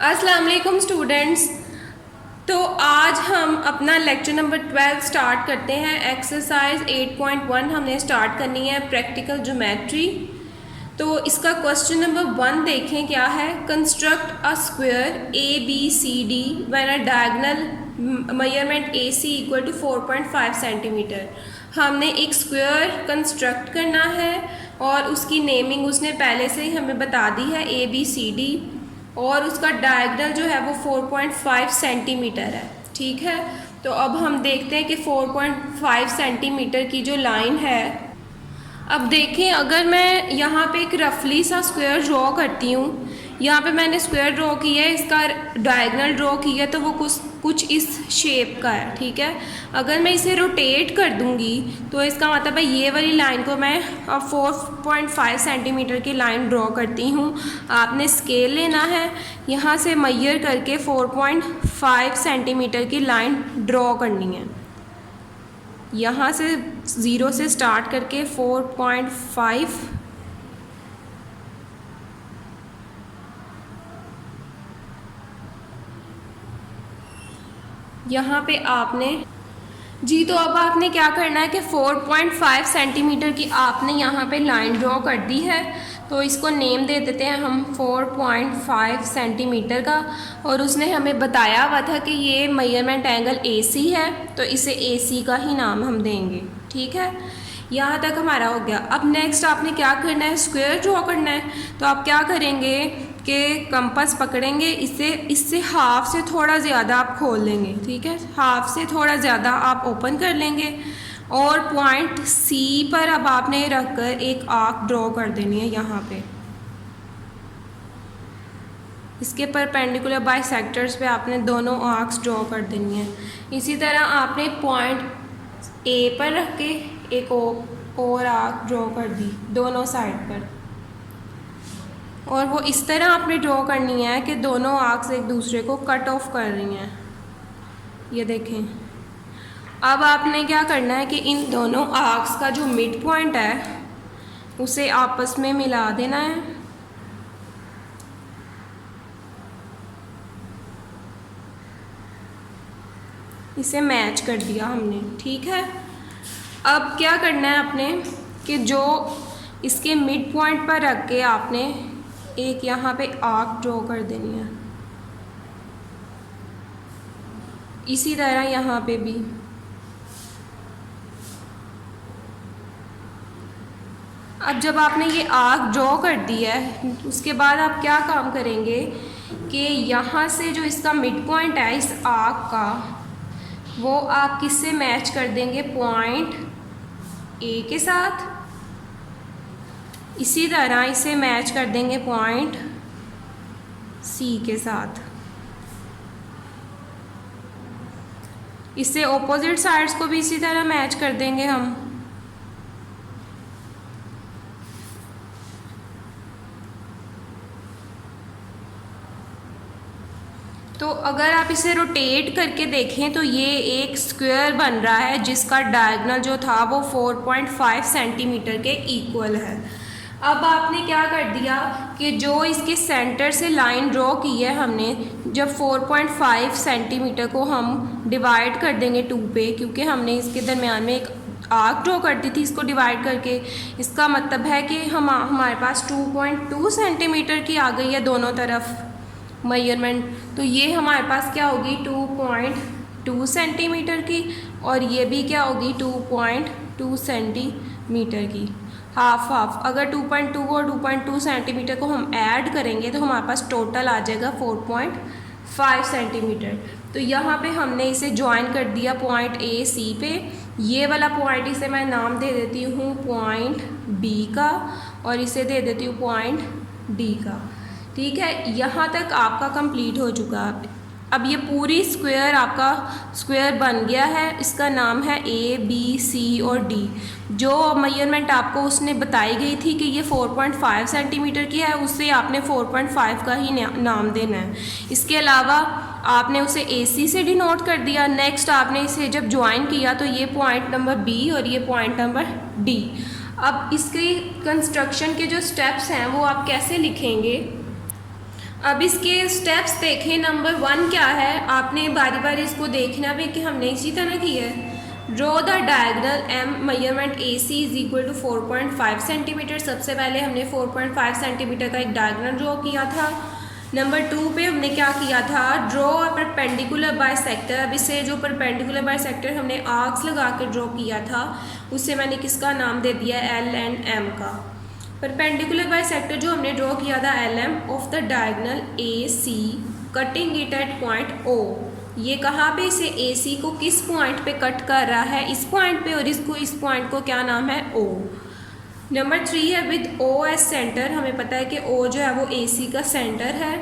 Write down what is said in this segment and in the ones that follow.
अस्सलाम वालेकुम स्टूडेंट्स। तो आज हम अपना लेक्चर नंबर 12 स्टार्ट करते हैं। एक्सरसाइज 8.1 हमने स्टार्ट करनी है, प्रैक्टिकल ज्योमेट्री। तो इसका क्वेश्चन नंबर 1 देखें क्या है। Construct a square ABCD when a diagonal measurement AC equal to 4.5 centimetre. हमने एक स्क्वायर कंस्ट्रक्ट करना है और उसकी नेमिंग उसने पहले से ही हमें बता दी है ABCD, और उसका डायगोनल जो है वो 4.5 सेंटीमीटर है। ठीक है, तो अब हम देखते हैं कि 4.5 सेंटीमीटर की जो लाइन है, अब देखें अगर मैं यहाँ पे एक रफली सा स्क्वायर ड्रॉ करती हूँ, यहाँ पे मैंने स्क्वायर ड्रॉ किया है, इसका डायगोनल ड्रॉ किया है, तो वो कुछ इस शेप का है। ठीक है, अगर मैं इसे रोटेट कर दूँगी तो इसका मतलब है ये वाली लाइन को मैं अब 4.5 सेंटीमीटर की लाइन ड्रॉ करती हूँ। आपने स्केल लेना है, यहाँ से मेजर करके 4.5 सेंटीमीटर की लाइन ड्रॉ करनी है। यहाँ से 0 से स्टार्ट करके 4.5 यहाँ पे आपने जी, तो अब आपने क्या करना है कि 4.5 सेंटीमीटर की आपने यहाँ पे लाइन ड्रॉ कर दी है। तो इसको नेम दे देते हैं हम 4.5 सेंटीमीटर का, और उसने हमें बताया हुआ था कि ये मेजरमेंट एंगल AC है, तो इसे AC का ही नाम हम देंगे। ठीक है, यहाँ तक हमारा हो गया। अब नेक्स्ट आपने क्या करना है, स्क्वायर ड्रॉ करना है। तो आप क्या करेंगे कि कंपास पकड़ेंगे, इससे हाफ से थोड़ा ज़्यादा आप खोल लेंगे। ठीक है, हाफ से थोड़ा ज़्यादा आप ओपन कर लेंगे, और पॉइंट C पर अब आपने रखकर एक आर्क ड्रॉ कर देनी है। यहाँ पे इसके परपेंडिकुलर बाइसेक्टर्स पे आपने दोनों आर्क्स ड्रॉ कर देनी है। इसी तरह आपने पॉइंट A पर रख के एक और आर्क ड्रॉ कर दी दोनों साइड पर, और वो इस तरह आपने ड्रॉ करनी है कि दोनों आर्क्स एक दूसरे को कट ऑफ कर रही हैं। ये देखें, अब आपने क्या करना है कि इन दोनों आर्क्स का जो मिड पॉइंट है उसे आपस में मिला देना है। इसे मैच कर दिया हमने। ठीक है, अब क्या करना है आपने कि जो इसके मिड पॉइंट पर रख के आपने एक यहाँ पे आर्क ड्रॉ कर देनी है। इसी तरह यहाँ पे भी। अब जब आपने ये आर्क ड्रॉ कर दिया है, उसके बाद आप क्या काम करेंगे कि यहाँ से जो इसका मिड पॉइंट है इस आर्क का, वो आप किससे मैच कर देंगे, पॉइंट A के साथ। इसी तरह इसे मैच कर देंगे पॉइंट C के साथ। इससे ऑपोजिट साइड्स को भी इसी तरह मैच कर देंगे हम। तो अगर आप इसे रोटेट करके देखें तो ये एक स्क्वायर बन रहा है जिसका डायगोनल जो था वो 4.5 सेंटीमीटर के इक्वल है। अब आपने क्या कर दिया कि जो इसके सेंटर से लाइन ड्रॉ की है हमने, जब 4.5 सेंटीमीटर को हम डिवाइड कर देंगे 2 पे, क्योंकि हमने इसके दरमियान में एक आर्क ड्रॉ कर दी थी इसको डिवाइड करके, इसका मतलब है कि हमारे पास 2.2 सेंटीमीटर की आ गई है दोनों तरफ मेजरमेंट। तो ये हमारे पास क्या होगी 2.2 सेंटीमीटर की, और ये भी क्या होगी 2.2 सेंटीमीटर की। हाफ हाफ, अगर 2.2 और 2.2 सेंटीमीटर को हम ऐड करेंगे तो हमारे पास टोटल आ जाएगा 4.5 सेंटीमीटर। तो यहाँ पे हमने इसे ज्वाइन कर दिया पॉइंट AC पे। ये वाला पॉइंट इसे मैं नाम दे देती हूँ पॉइंट B का, और इसे दे देती हूँ पॉइंट D का। ठीक है, यहाँ तक आपका कंप्लीट हो चुका है। अब ये पूरी स्क्वायर आपका स्क्वायर बन गया है। इसका नाम है ABC और D। जो मेजरमेंट आपको उसने बताई गई थी कि ये 4.5 सेंटीमीटर की है, उससे आपने 4.5 का ही नाम देना है। इसके अलावा आपने उसे AC से डिनोट कर दिया। नेक्स्ट आपने इसे जब ज्वाइन किया तो ये पॉइंट नंबर B और ये पॉइंट नंबर D। अब इसके कंस्ट्रक्शन के जो स्टेप्स हैं वो आप कैसे लिखेंगे, अब इसके स्टेप्स देखें। नंबर 1 क्या है, आपने बारी बारी इसको देखना भी कि हमने इसी तरह किया है। Draw the diagonal M measurement A C is equal to 4.5 centimetre. सबसे पहले हमने 4.5 सेंटीमीटर का एक डायगोनल ड्रॉ किया था। नंबर 2 पे हमने क्या किया था, ड्रॉ अ परपेंडिकुलर बाइसेक्टर। अब इसे जो परपेंडिकुलर बाइसेक्टर हमने आर्क्स लगा के ड्रॉ किया था, उससे मैंने किसका नाम दे दिया, एल एंड एम का। परपेंडिकुलर बाइसेक्टर जो हमने ड्रॉ किया था L M of the diagonal A C cutting it at point O. ये कहाँ पे इसे ए सी को किस पॉइंट पे कट कर रहा है, इस पॉइंट पे, और इसको इस पॉइंट को क्या नाम है, ओ। नंबर 3 है विद ओ एस सेंटर। हमें पता है कि ओ जो है वो ए सी का सेंटर है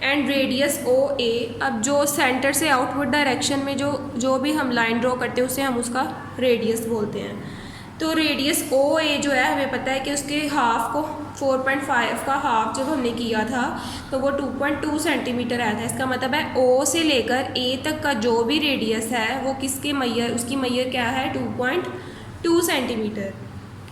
एंड रेडियस ओ ए। अब जो सेंटर से आउटवर्ड डायरेक्शन में जो भी हम लाइन ड्रॉ करते हैं उसे हम उसका रेडियस बोलते हैं। तो रेडियस ओ ए जो है हमें पता है कि उसके हाफ को 4.5 का हाफ जब हमने किया था तो वो 2.2 सेंटीमीटर आया था। इसका मतलब है ओ से लेकर ए तक का जो भी रेडियस है वो किसके मैयर, उसकी मैयर क्या है, 2.2 centimetre.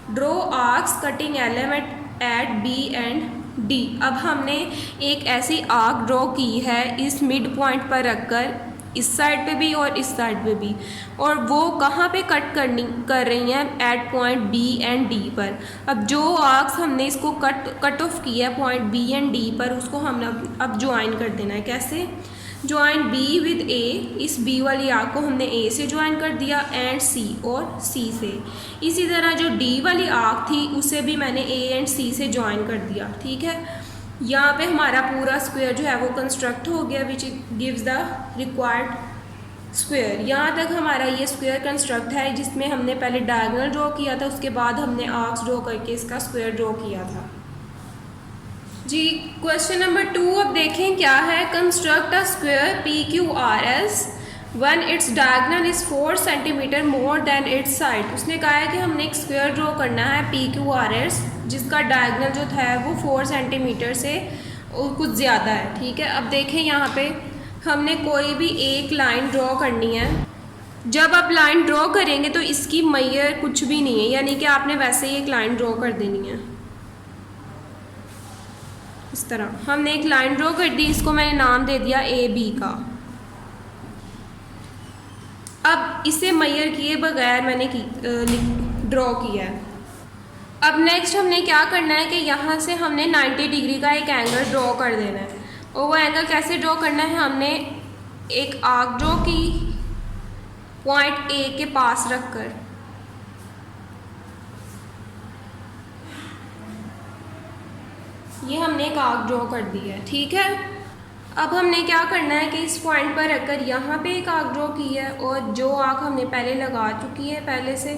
Draw arcs cutting L M at B and D. अब हमने एक ऐसी आर्क ड्रॉ की है इस मिड पॉइंट पर रखकर, इस साइड पे भी और इस साइड पे भी, और वो कहाँ पे कट कर रही हैं, at point B and D पर। अब जो आर्क्स हमने इसको कट ऑफ किया है पॉइंट बी एंड डी पर, उसको हमने अब ज्वाइन कर देना है। कैसे, ज्वाइन बी विद ए। इस बी वाली आर्क को हमने ए से ज्वाइन कर दिया एंड सी और सी से। इसी तरह जो डी वाली आर्क थी उसे भी मैंने ए एंड सी से ज्वाइन कर दिया। ठीक है, यहाँ पे हमारा पूरा स्क्वायर जो है वो कंस्ट्रक्ट हो गया which gives the required square. यहाँ तक हमारा ये स्क्वायर कंस्ट्रक्ट है जिसमें हमने पहले डायगोनल ड्रॉ किया था, उसके बाद हमने आर्क्स ड्रॉ करके इसका स्क्वायर ड्रॉ किया था जी। क्वेश्चन नंबर 2 अब देखें क्या है, construct a square P Q R S one its diagonal is 4 centimetre more than it's side. उसने कहा है कि हमने एक स्क्वायर ड्रॉ करना है पी क्यू आर एस जिसका डायगोनल जो था वो 4 सेंटीमीटर से कुछ ज़्यादा है। ठीक है, अब देखें यहाँ पे हमने कोई भी एक लाइन ड्रॉ करनी है। जब आप लाइन ड्रॉ करेंगे तो इसकी मैयर कुछ भी नहीं है, यानी कि आपने वैसे ही एक लाइन ड्रॉ कर देनी है। इस तरह हमने एक लाइन ड्रॉ कर दी, इसको मैंने नाम दे दिया ए बी का। अब इसे मैयर किए बगैर मैंने ड्रॉ किया है। अब नेक्स्ट हमने क्या करना है कि यहाँ से हमने 90 डिग्री का एक एंगल ड्रॉ कर देना है। और वो एंगल कैसे ड्रॉ करना है, हमने एक आर्क ड्रॉ की पॉइंट ए के पास रखकर। ये हमने एक आर्क ड्रॉ कर दी है। ठीक है, अब हमने क्या करना है कि इस पॉइंट पर रखकर यहाँ पे एक आर्क ड्रॉ की है और जो आर्क हमने पहले लगा चुकी है पहले से,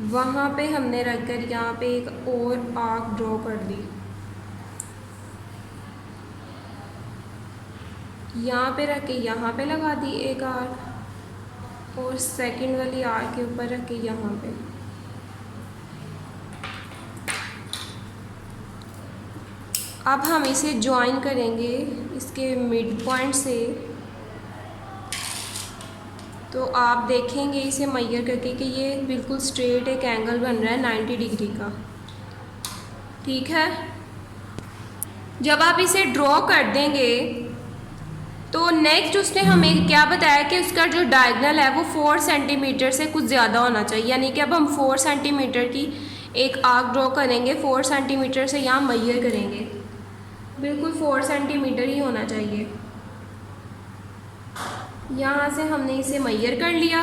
वहाँ पे हमने रखकर यहाँ पे एक और आर्क ड्रॉ कर दी। यहाँ पे रख के यहाँ पे लगा दी एक आर्क, और सेकंड वाली आर्क के ऊपर रख के यहाँ पे। अब हम इसे ज्वाइन करेंगे इसके मिड पॉइंट से। तो आप देखेंगे इसे मैयर करके कि ये बिल्कुल स्ट्रेट एक एंगल बन रहा है 90 डिग्री का। ठीक है, जब आप इसे ड्रॉ कर देंगे तो नेक्स्ट उसने हमें क्या बताया कि उसका जो डायगोनल है वो 4 सेंटीमीटर से कुछ ज़्यादा होना चाहिए। यानी कि अब हम 4 सेंटीमीटर की एक आर्क ड्रॉ करेंगे, 4 सेंटीमीटर से यहाँ मैयर करेंगे, बिल्कुल 4 सेंटीमीटर ही होना चाहिए। यहाँ से हमने इसे मैयर कर लिया।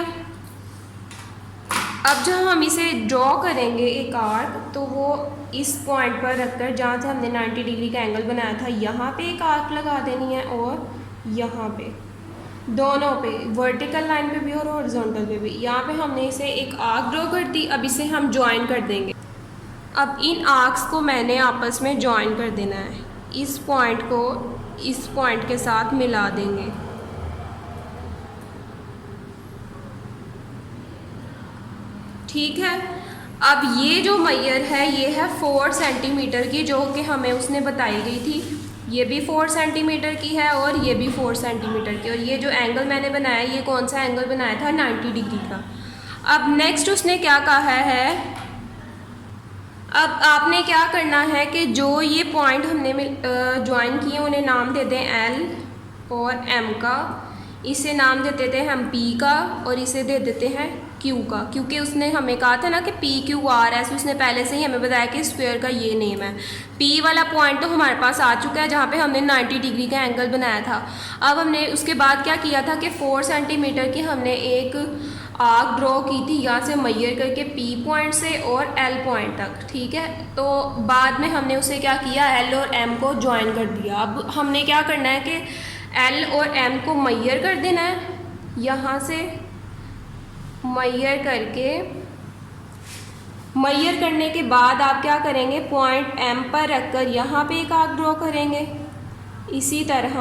अब जब हम इसे ड्रॉ करेंगे एक आर्क, तो वो इस पॉइंट पर रखकर जहाँ से हमने 90 डिग्री का एंगल बनाया था यहाँ पे एक आर्क लगा देनी है, और यहाँ पे दोनों पे, वर्टिकल लाइन पे भी और हॉरिजॉन्टल पे भी। यहाँ पे हमने इसे एक आर्क ड्रॉ कर दी। अब इसे हम ज्वाइन कर देंगे। अब इन आर्क्स को मैंने आपस में ज्वाइन कर देना है। इस पॉइंट को इस पॉइंट के साथ मिला देंगे। ठीक है, अब ये जो मैयर है ये है 4 सेंटीमीटर की, जो कि हमें उसने बताई गई थी। ये भी 4 सेंटीमीटर की है और ये भी 4 सेंटीमीटर की। और ये जो एंगल मैंने बनाया, ये कौन सा एंगल बनाया था, 90 डिग्री का। अब नेक्स्ट उसने क्या कहा है, अब आपने क्या करना है कि जो ये पॉइंट हमने ज्वाइन किए उन्हें नाम दे दें एल और एम का, इसे नाम दे देते हैं हम पी का और इसे दे देते हैं क्यू का, क्योंकि उसने हमें कहा था ना कि पी क्यू आर एस, उसने पहले से ही हमें बताया कि स्क्वायर का ये नेम है। पी वाला पॉइंट तो हमारे पास आ चुका है जहाँ पे हमने 90 डिग्री का एंगल बनाया था। अब हमने उसके बाद क्या किया था कि 4 सेंटीमीटर की हमने एक आर्क ड्रॉ की थी यहाँ से मैयर करके पी पॉइंट से और एल पॉइंट तक, ठीक है। तो बाद में हमने उसे क्या किया, एल और एम को ज्वाइन कर दिया। अब हमने क्या करना है कि एल और एम को मैयर कर देना है, यहाँ से मैयर करके, मैयर करने के बाद आप क्या करेंगे, पॉइंट एम पर रखकर यहाँ पे एक आर्क ड्रॉ करेंगे। इसी तरह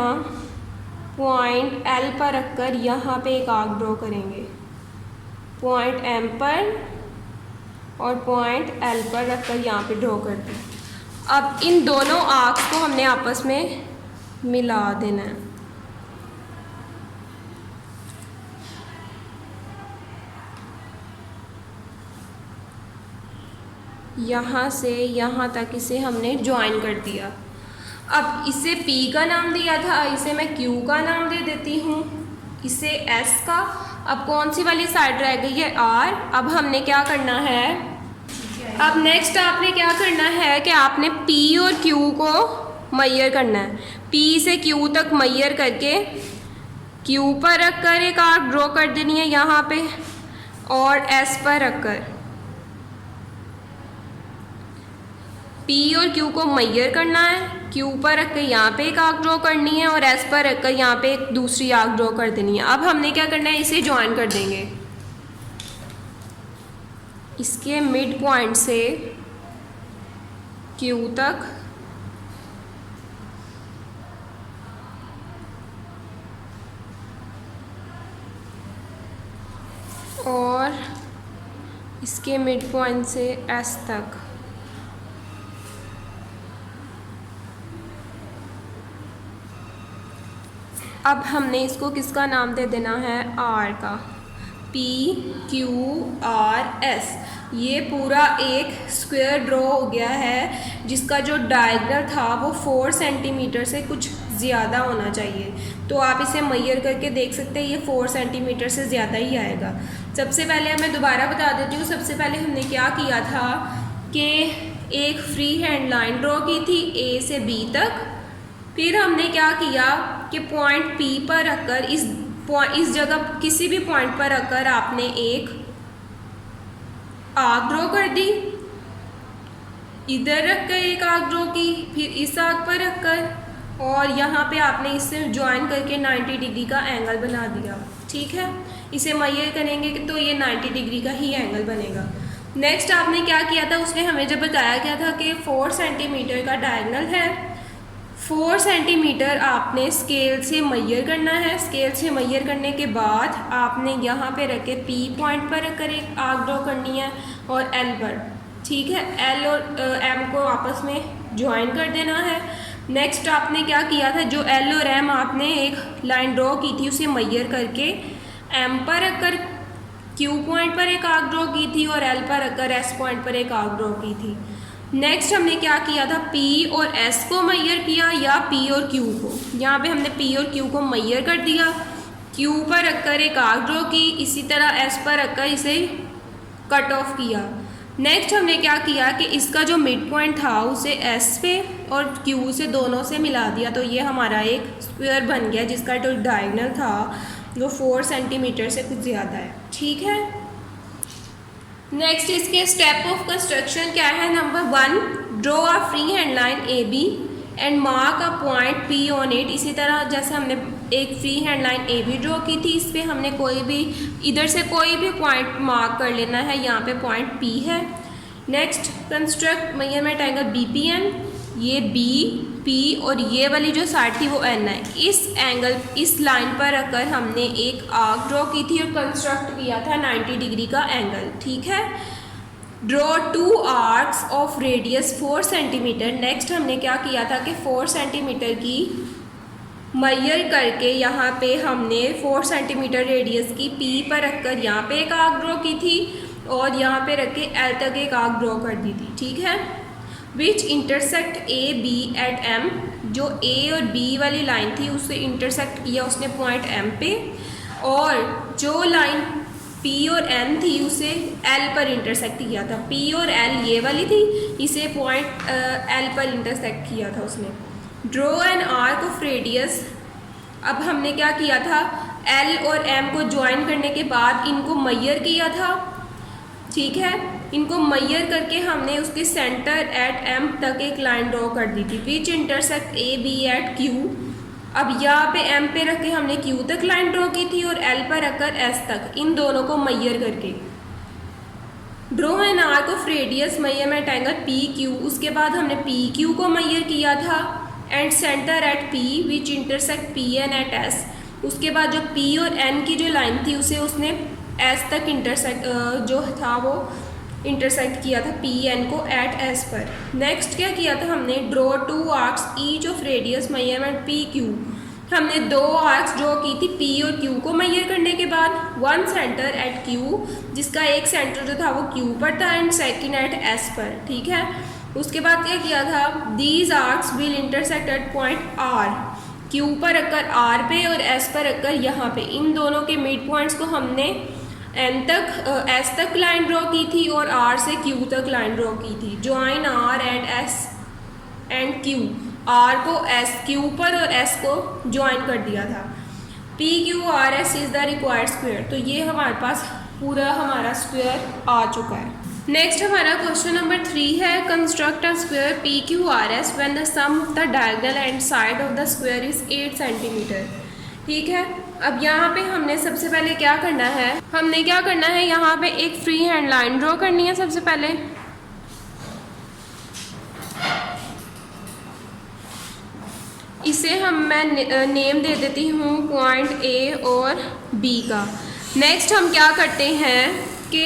पॉइंट एल पर रखकर यहाँ पे एक आर्क ड्रॉ करेंगे, पॉइंट एम पर और पॉइंट एल पर रखकर यहाँ पे ड्रॉ कर दें। अब इन दोनों आर्क्स को हमने आपस में मिला देना है। यहाँ से यहाँ तक इसे हमने ज्वाइन कर दिया। अब इसे P का नाम दिया था, इसे मैं Q का नाम दे देती हूँ, इसे S का। अब कौन सी वाली साइड रह गई है, R। अब हमने क्या करना है, अब नेक्स्ट आपने क्या करना है कि आपने P और Q को मैयर करना है। P से Q तक मैयर करके Q पर रखकर एक आर्क ड्रॉ कर देनी है यहाँ पे, और S पर रखकर P और Q को मैयर करना है, Q पर रख कर यहाँ पे एक आर्क ड्रॉ करनी है और S पर रख कर यहाँ पे एक दूसरी आर्क ड्रॉ कर देनी है। अब हमने क्या करना है, इसे ज्वाइन कर देंगे इसके मिड पॉइंट से Q तक, और इसके मिड पॉइंट से S तक। अब हमने इसको किसका नाम दे देना है, R का, P Q R S। ये पूरा एक स्क्वायर ड्रॉ हो गया है जिसका जो डायगोनल था वो 4 सेंटीमीटर से कुछ ज़्यादा होना चाहिए। तो आप इसे मैयर करके देख सकते हैं, ये 4 सेंटीमीटर से ज़्यादा ही आएगा। सबसे पहले मैं दोबारा बता देती हूँ, सबसे पहले हमने क्या किया था कि एक फ्री हैंड लाइन ड्रॉ की थी A से B तक। फिर हमने क्या किया कि पॉइंट P पर रखकर इस जगह किसी भी पॉइंट पर रखकर आपने एक आर्क ड्रॉ कर दी, इधर रखकर एक आर्क ड्रॉ की, फिर इस आर्क पर रखकर, और यहाँ पे आपने इससे ज्वाइन करके 90 डिग्री का एंगल बना दिया, ठीक है। इसे मैयर करेंगे तो ये 90 डिग्री का ही एंगल बनेगा। नेक्स्ट आपने क्या किया था, उसने हमें जब बताया गया था कि 4 सेंटीमीटर का डायगोनल है, 4 सेंटीमीटर आपने स्केल से मैयर करना है। स्केल से मैयर करने के बाद आपने यहाँ पे रख के P पॉइंट पर रखकर एक आर्क ड्रॉ करनी है और L पर, ठीक है। L और M को आपस में ज्वाइन कर देना है। नेक्स्ट आपने क्या किया था, जो L और M आपने एक लाइन ड्रॉ की थी उसे मैयर करके M पर रखकर Q पॉइंट पर एक आर्क ड्रॉ की थी और L पर रखकर S पॉइंट पर एक आर्क ड्रॉ की थी। नेक्स्ट हमने क्या किया था, P और S को मैयर किया या P और Q को। यहाँ पे हमने P और Q को मैयर कर दिया, Q पर रखकर एक आर्क ड्रॉ की, इसी तरह S पर रखकर इसे कट ऑफ किया। नेक्स्ट हमने क्या किया कि इसका जो मिड पॉइंट था उसे S पे और Q से दोनों से मिला दिया, तो ये हमारा एक स्क्वायर बन गया जिसका जो डायगोनल था वो 4 सेंटीमीटर से कुछ ज़्यादा है, ठीक है। नेक्स्ट इसके स्टेप ऑफ कंस्ट्रक्शन क्या है, number 1, draw a free hand line AB and mark a point P on it. इसी तरह जैसे हमने एक free hand line AB draw की थी, इस पर हमने कोई भी इधर से कोई भी पॉइंट मार्क कर लेना है, यहाँ पे पॉइंट P है। Next construct measurement angle BPN, ये B P और ये वाली जो साइड थी वो N है। इस एंगल, इस लाइन पर रखकर हमने एक आर्क ड्रॉ की थी और कंस्ट्रक्ट किया था 90 डिग्री का एंगल, ठीक है। Draw 2 arcs of radius 4 centimetre. Next हमने क्या किया था कि 4 सेंटीमीटर की मैयर करके यहाँ पे हमने 4 सेंटीमीटर रेडियस की P पर रखकर यहाँ पे एक आर्क ड्रॉ की थी और यहाँ पे रख के एल तक एक आर्क ड्रॉ कर दी थी, ठीक है। Which intersect A B at M, जो ए और बी वाली लाइन थी उससे इंटरसेक्ट किया उसने पॉइंट एम पे, और जो लाइन पी और एन थी उसे एल पर इंटरसेक्ट किया था। पी और एल ये वाली थी, इसे पॉइंट एल पर इंटरसेक्ट किया था उसने। Draw an arc of radius, अब हमने क्या किया था, एल और एम को ज्वाइन करने के बाद इनको मैयर किया था, ठीक है। इनको मैयर करके हमने उसके सेंटर एट एम तक एक लाइन ड्रॉ कर दी थी। Which intersect A B at Q, अब यहाँ पे एम पे रख के हमने क्यू तक लाइन ड्रॉ की थी और एल पर रखकर एस तक, इन दोनों को मैयर करके। Draw an arc of radius measurement angle P Q, उसके बाद हमने पी क्यू को मैयर किया था, and centre at P which intersect P N at S, उसके बाद जो पी और एन की जो लाइन थी उसे उसने एस तक इंटरसेक्ट जो था वो इंटरसेक्ट किया था पी एन को एट एस पर। नेक्स्ट क्या किया था हमने, draw two arcs each of radius measurement P Q, हमने दो आर्क्स ड्रॉ की थी पी और क्यू को मैयर करने के बाद। वन सेंटर एट क्यू, जिसका एक सेंटर जो था वो क्यू पर था, एंड सेकेंड एट एस पर, ठीक है। उसके बाद क्या किया था, these arcs will intersect at point R, Q पर रखकर आर पे और एस पर रखकर यहाँ पे, इन दोनों के मिड पॉइंट्स को हमने एन तक एस तक लाइन ड्रॉ की थी और आर से क्यू तक लाइन ड्रॉ की थी। Join R and S and Q, R को एस क्यू पर और एस को ज्वाइन कर दिया था। P Q R S is the required square, तो ये हमारे पास पूरा हमारा स्क्वायर आ चुका है। नेक्स्ट हमारा क्वेश्चन नंबर 3 है, construct a square P Q R S when the sum of the diagonal and side of the square is 8 centimetre, ठीक है। अब यहाँ पे हमने सबसे पहले क्या करना है, यहाँ पे एक फ्री हैंड लाइन ड्रॉ करनी है सबसे पहले। इसे मैं नेम दे देती हूँ पॉइंट ए और बी का। नेक्स्ट हम क्या करते हैं कि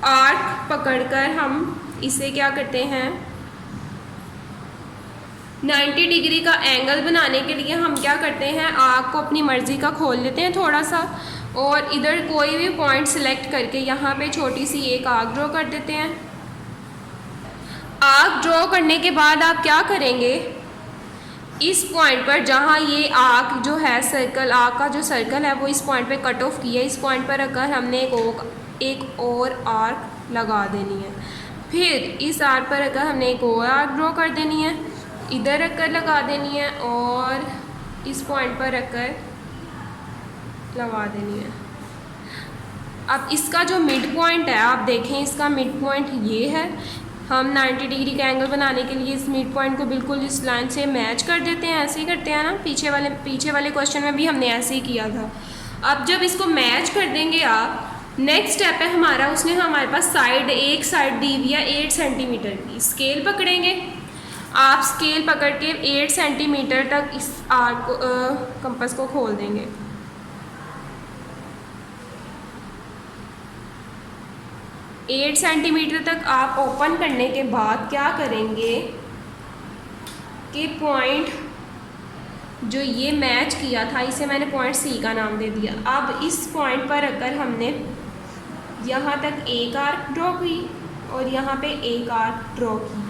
आर्क पकड़कर हम इसे क्या करते हैं, 90 डिग्री का एंगल बनाने के लिए हम क्या करते हैं, आर्क को अपनी मर्ज़ी का खोल लेते हैं थोड़ा सा, और इधर कोई भी पॉइंट सिलेक्ट करके यहाँ पे छोटी सी एक आर्क ड्रॉ कर देते हैं। आर्क ड्रॉ करने के बाद आप क्या करेंगे, इस पॉइंट पर जहाँ ये आर्क जो है सर्कल, आर्क का जो सर्कल है वो इस पॉइंट पे कट ऑफ किया, इस पॉइंट पर रखकर हमने एक और आर्क लगा देनी है। फिर इस आर्क पर रखकर हमने एक और आर्क ड्रॉ कर देनी है, इधर रखकर लगा देनी है और इस पॉइंट पर रखकर लगा देनी है। अब इसका जो मिड पॉइंट है आप देखें, इसका मिड पॉइंट ये है। हम 90 डिग्री का एंगल बनाने के लिए इस मिड पॉइंट को बिल्कुल इस लाइन से मैच कर देते हैं, ऐसे ही करते हैं ना, पीछे वाले क्वेश्चन में भी हमने ऐसे ही किया था। अब जब इसको मैच कर देंगे आप, नेक्स्ट स्टेप है हमारा, उसने हमारे पास एक साइड दी हुई है 8 सेंटीमीटर की। स्केल पकड़ेंगे आप, स्केल पकड़ के 8 सेंटीमीटर तक इस आर्क को कंपास को खोल देंगे। एट सेंटीमीटर तक आप ओपन करने के बाद क्या करेंगे कि पॉइंट जो ये मैच किया था, इसे मैंने पॉइंट सी का नाम दे दिया। अब इस पॉइंट पर अगर हमने यहाँ तक एक आर्क ड्रॉ की और यहाँ पे एक आर्क ड्रॉ की,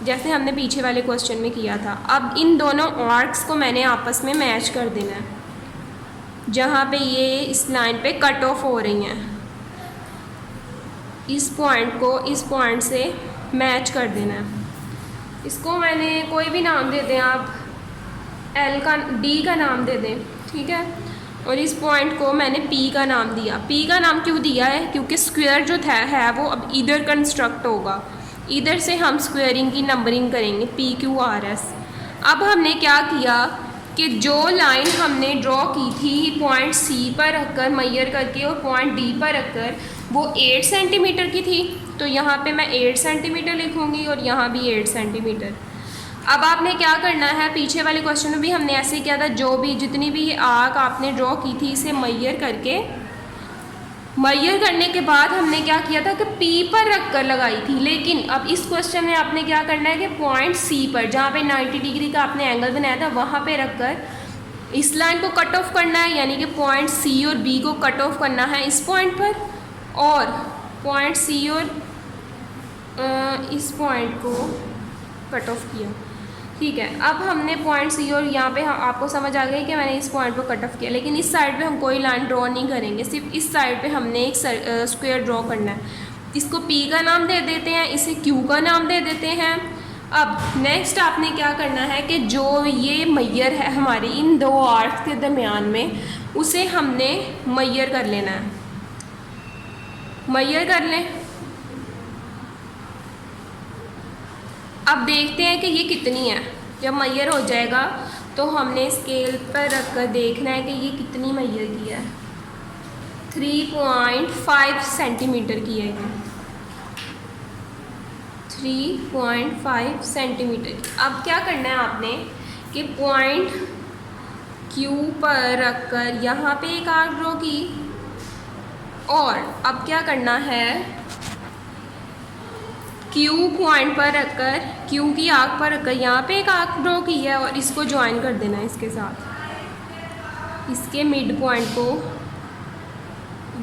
जैसे हमने पीछे वाले क्वेश्चन में किया था। अब इन दोनों आर्क्स को मैंने आपस में मैच कर देना है, जहाँ पे ये इस लाइन पे कट ऑफ हो रही हैं, इस पॉइंट को इस पॉइंट से मैच कर देना है। इसको मैंने कोई भी नाम दे दें आप, एल का डी का नाम दे दें, ठीक है। और इस पॉइंट को मैंने पी का नाम दिया। पी का नाम क्यों दिया है, क्योंकि स्क्वायर जो है वो अब इधर कंस्ट्रक्ट होगा, इधर से हम स्क्वायरिंग की नंबरिंग करेंगे पी क्यू आर एस। अब हमने क्या किया कि जो लाइन हमने ड्रॉ की थी पॉइंट सी पर रखकर मैयर करके और पॉइंट डी पर रखकर, वो 8 सेंटीमीटर की थी, तो यहाँ पे मैं 8 सेंटीमीटर लिखूँगी और यहाँ भी 8 सेंटीमीटर। अब आपने क्या करना है, पीछे वाले क्वेश्चन में भी हमने ऐसे ही किया था, जो भी जितनी भी ये आर्क आपने ड्रॉ की थी इसे मैयर करने के बाद हमने क्या किया था कि पी पर रख कर लगाई थी। लेकिन अब इस क्वेश्चन में आपने क्या करना है कि पॉइंट सी पर, जहाँ पे 90 डिग्री का आपने एंगल बनाया था, वहाँ पे रख कर इस लाइन को कट ऑफ करना है, यानी कि पॉइंट सी और बी को कट ऑफ करना है इस पॉइंट पर, और पॉइंट सी और इस पॉइंट को कट ऑफ किया, ठीक है। अब हमने पॉइंट सी और यहाँ पे आपको समझ आ गया कि मैंने इस पॉइंट को कट ऑफ किया, लेकिन इस साइड पे हम कोई लाइन ड्रॉ नहीं करेंगे, सिर्फ इस साइड पे हमने एक स्क्वायर ड्रॉ करना है। इसको पी का नाम दे देते हैं, इसे क्यू का नाम दे देते हैं। अब नेक्स्ट आपने क्या करना है कि जो ये मैयर है हमारी इन दो आर्क्स के दरमियान में, उसे हमने मैयर कर लेना है। मैयर कर लें। अब देखते हैं कि ये कितनी है। जब मैयर हो जाएगा तो हमने स्केल पर रख कर देखना है कि ये कितनी मैयर की है। 3.5 सेंटीमीटर की है ये, 3.5 सेंटीमीटर। अब क्या करना है आपने कि पॉइंट क्यू पर रखकर यहाँ पे एक आर्क ड्रॉ की, और अब क्या करना है, क्यू पॉइंट पर रखकर, क्यू की आर्क पर रखकर यहाँ पे एक आर्क ड्रॉ की है और इसको ज्वाइन कर देना है इसके साथ। इसके मिड पॉइंट को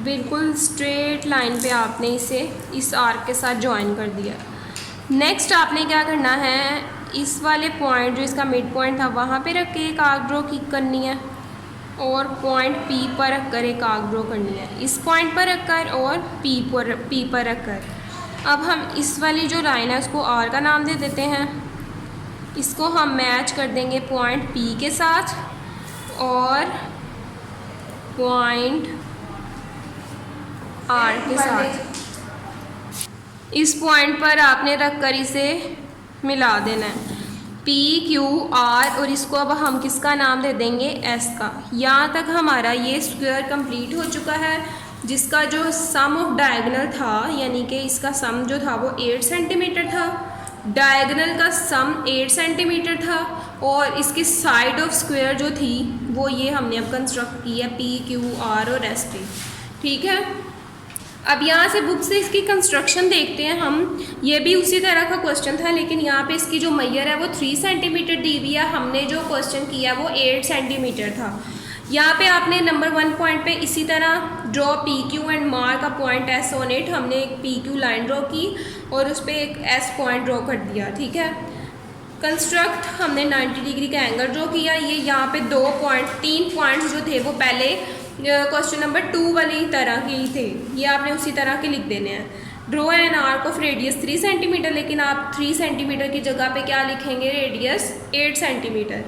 बिल्कुल स्ट्रेट लाइन पे आपने इसे इस आर्क के साथ ज्वाइन कर दिया। नेक्स्ट आपने क्या करना है, इस वाले पॉइंट जो इसका मिड पॉइंट था वहाँ पे रख के एक आर्क ड्रॉ करनी है, और पॉइंट पी पर रखकर एक आर्क ड्रॉ करनी है, इस पॉइंट पर रखकर और पी पर रखकर। अब हम इस वाली जो लाइन है उसको आर का नाम दे देते हैं। इसको हम मैच कर देंगे पॉइंट पी के साथ और पॉइंट आर के साथ। इस पॉइंट पर आपने रखकर इसे मिला देना है, पी क्यू आर, और इसको अब हम किसका नाम दे देंगे, एस का। यहाँ तक हमारा ये स्क्वायर कंप्लीट हो चुका है, जिसका जो सम ऑफ डायगोनल था, यानी कि इसका सम जो था वो 8 सेंटीमीटर था, डायगोनल का सम 8 सेंटीमीटर था, और इसकी साइड ऑफ स्क्वायर जो थी वो ये हमने अब कंस्ट्रक्ट की है, पी क्यू आर और एस पे, ठीक है। अब यहाँ से बुक से इसकी कंस्ट्रक्शन देखते हैं हम। ये भी उसी तरह का क्वेश्चन था, लेकिन यहाँ पे इसकी जो मैयर है वो 3 सेंटीमीटर दी हुई है। हमने जो क्वेश्चन किया वो 8 सेंटीमीटर था। यहाँ पे आपने नंबर 1 पॉइंट पे इसी तरह draw P Q and mark a point S on it. हमने एक पी क्यू लाइन ड्रॉ की और उस पर एक एस पॉइंट ड्रॉ कर दिया, ठीक है। कंस्ट्रक्ट हमने 90 डिग्री का एंगल ड्रॉ किया। ये यहाँ पे 3 पॉइंट्स जो थे वो पहले क्वेश्चन नंबर 2 वाली तरह के ही थे, ये आपने उसी तरह के लिख देने हैं। Draw an arc of radius 3 centimetre, लेकिन आप 3 सेंटीमीटर की जगह पे क्या लिखेंगे, रेडियस 8 सेंटीमीटर।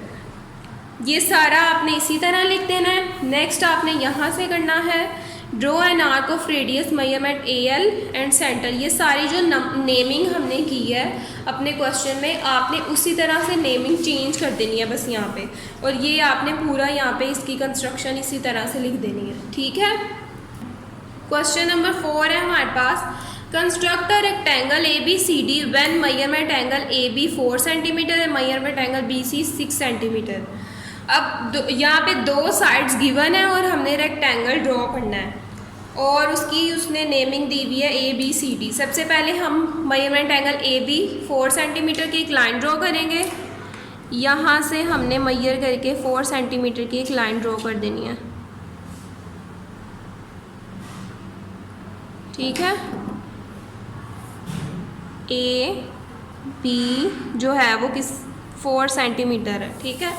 ये सारा आपने इसी तरह लिख देना है। नेक्स्ट आपने यहाँ से करना है draw an arc of radius measurement A L and centre. ये सारी जो नेमिंग हमने की है अपने क्वेश्चन में, आपने उसी तरह से नेमिंग चेंज कर देनी है बस यहाँ पे, और ये आपने पूरा यहाँ पे इसकी कंस्ट्रक्शन इसी तरह से लिख देनी है, ठीक है। क्वेश्चन नंबर 4 है हमारे पास, construct a rectangle A B C D when measurement angle A B 4 centimetre and measurement angle B C 6 centimetre. अब यहाँ पे 2 साइड्स गिवन है और हमने रेक्टेंगल ड्रॉ करना है, और उसने नेमिंग दी हुई है ए बी सी डी। सबसे पहले हम measurement angle A B 4 centimetre की एक लाइन ड्रॉ करेंगे। यहाँ से हमने मेजर करके 4 सेंटीमीटर की एक लाइन ड्रॉ कर देनी है, ठीक है। ए बी जो है वो 4 सेंटीमीटर है, ठीक है।